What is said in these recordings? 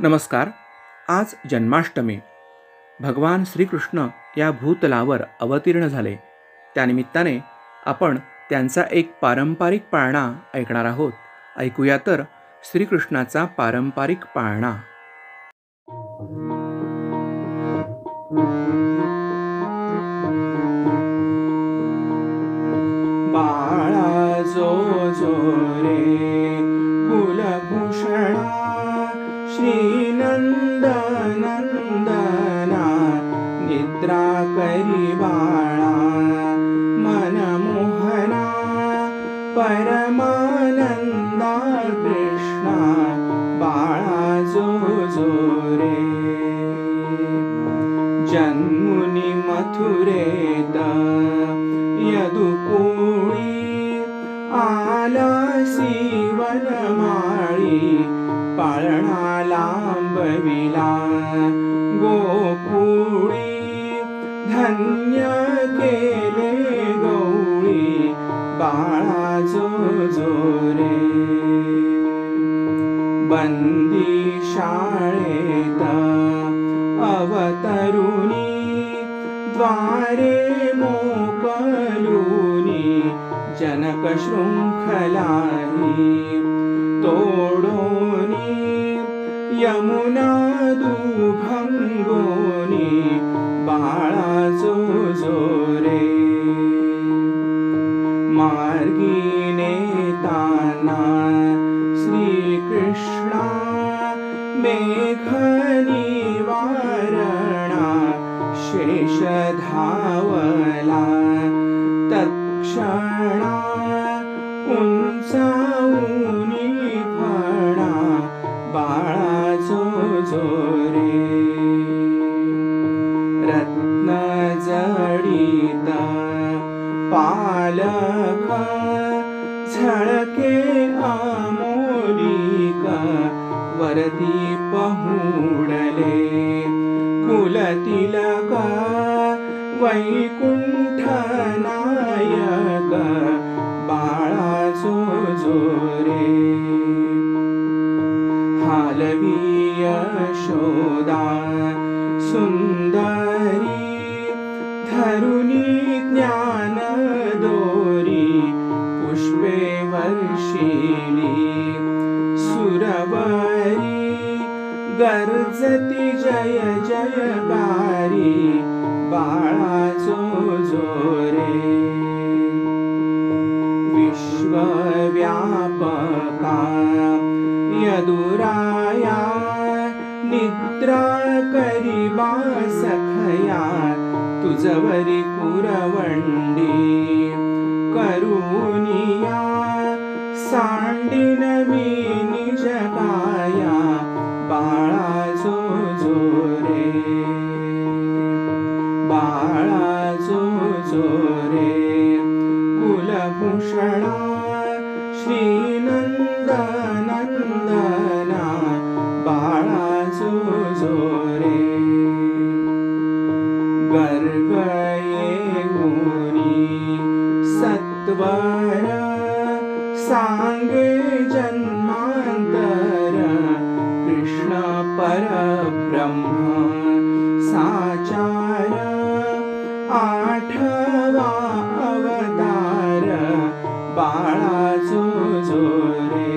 नमस्कार. आज जन्माष्टमी. भगवान श्रीकृष्ण या भूतलावर अवतीर्ण झाले. त्यानिमित्ताने आपण त्यांचा एक पारंपरिक पाळणा ऐकणार आहोत. ऐकूया तर श्रीकृष्णाचा पारंपरिक पाळणा. बाळा जो जो रे कुलभूषणा, श्रीनंदनंदना निद्रा करी बाळा, मनमोहना परमानंदा कृष्णा, बाळा जो जो रे. जन्मुनी मथुरेत यदुकुळी, आलासी वनमाळी, पाळणा लांबविला गोकुळी, धन्य केले गवळी, बाळा जो जो रे. बंदी शाळेत अवतरुणी, द्वारे मोकलूनी, जनक शृंखलाही तोडोनी, यमुना दुभंगोनी, बाळा जो जो रे. मार्गी नेताना श्रीकृष्णा, मेघ निवारणा, शेष धावला तत्क्षणा, उंचावूनी फणा, बाळा जो जो रे. रत्न जडित पालक, झळके अमोलिक, वरती पहुडले कुलतिलक, वैकुंठ नायक, बाळा जो जो रे. हालवी यशोदा सुंदरी, धरुनी ज्ञान दोरी, पुष्पे वर्षिली सुरवरी, गर्जती जय जयकारी, बाळा जो जो रे. विश्वव्यापका यदुराया, निद्रा करी सखया, तुझवरी कुरवंडी करुनिया, सांडिन मी निज काया, बाळा जो जो रे. बाळा जो जो रे कुलभूषणा, श्रीनंदनंदना, बाळा जो जो रे. गर्ग येऊनी सत्वर, सांगे जन्मांतर, कृष्ण परब्रह्म साचार, आठवा अवतार, बाळा जो जो रे.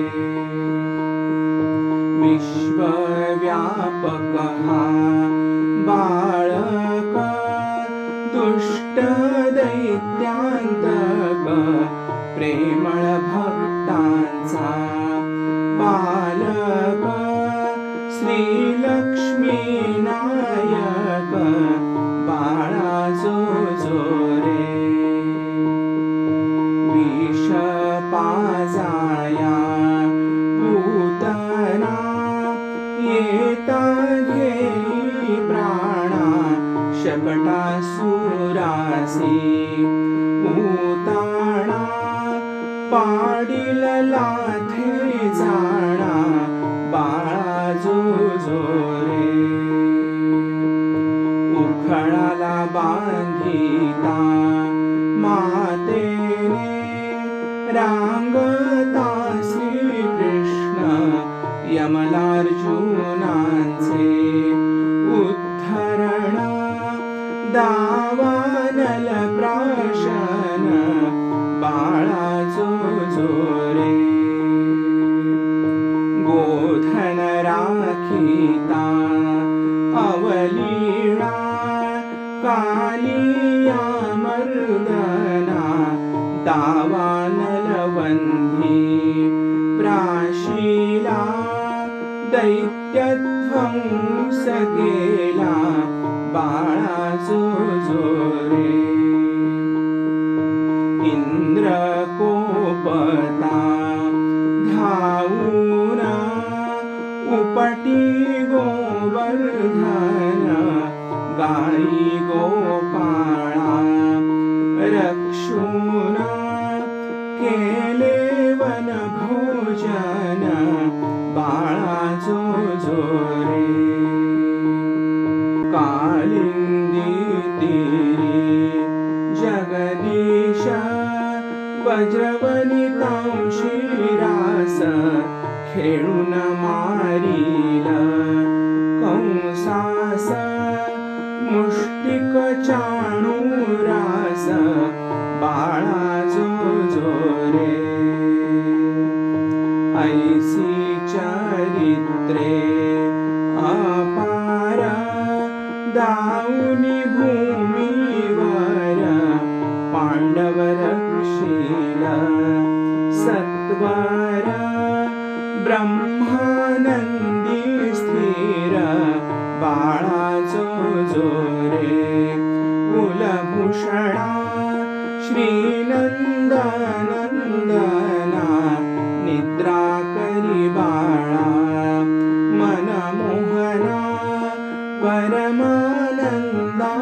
विश्वव्यापक हा बाळक, दुष्ट दैत्यांतक, प्रेमळ भक्तांचा पालक, श्रीलक्ष्मी नायक, बाळा जो जो रे. विष पाजाया पूतना, येता घेई प्राणा, शकटासुरासी उताणा, पाडील लाथे जाणा, बाळा जो जो रे. उखळाला बांधिता मातेने, रांगता श्रीकृष्ण यम कमलार्जुनांचे उद्धरण दावानल प्राशन बाळा जो रे गोधन राखिता अवलीळा कालिया मर्दना दावानल वंधी प्राशिला दैत्यध्वंस केला बाळा जो रे इंद्र कोपता धावूना उपटी गोवर्धन गाई गोपाळा रक्षुना केले वन भोजन बाळा जो रे कालिंदी तीरी जगदीश वज्रवनितांशी रास खेळून मारील कंसास मुष्टिक चाणूरास बाळा जो रे ऐसी चरित्रे अपार दाऊनी भूमीवर पांडव रक्षील सत्वर ब्रह्मानंदी स्थिर बाळा जो रे कुलभूषणा श्रीनंदनंदना निद्रा करी बाळा मनमोहना परमानंदा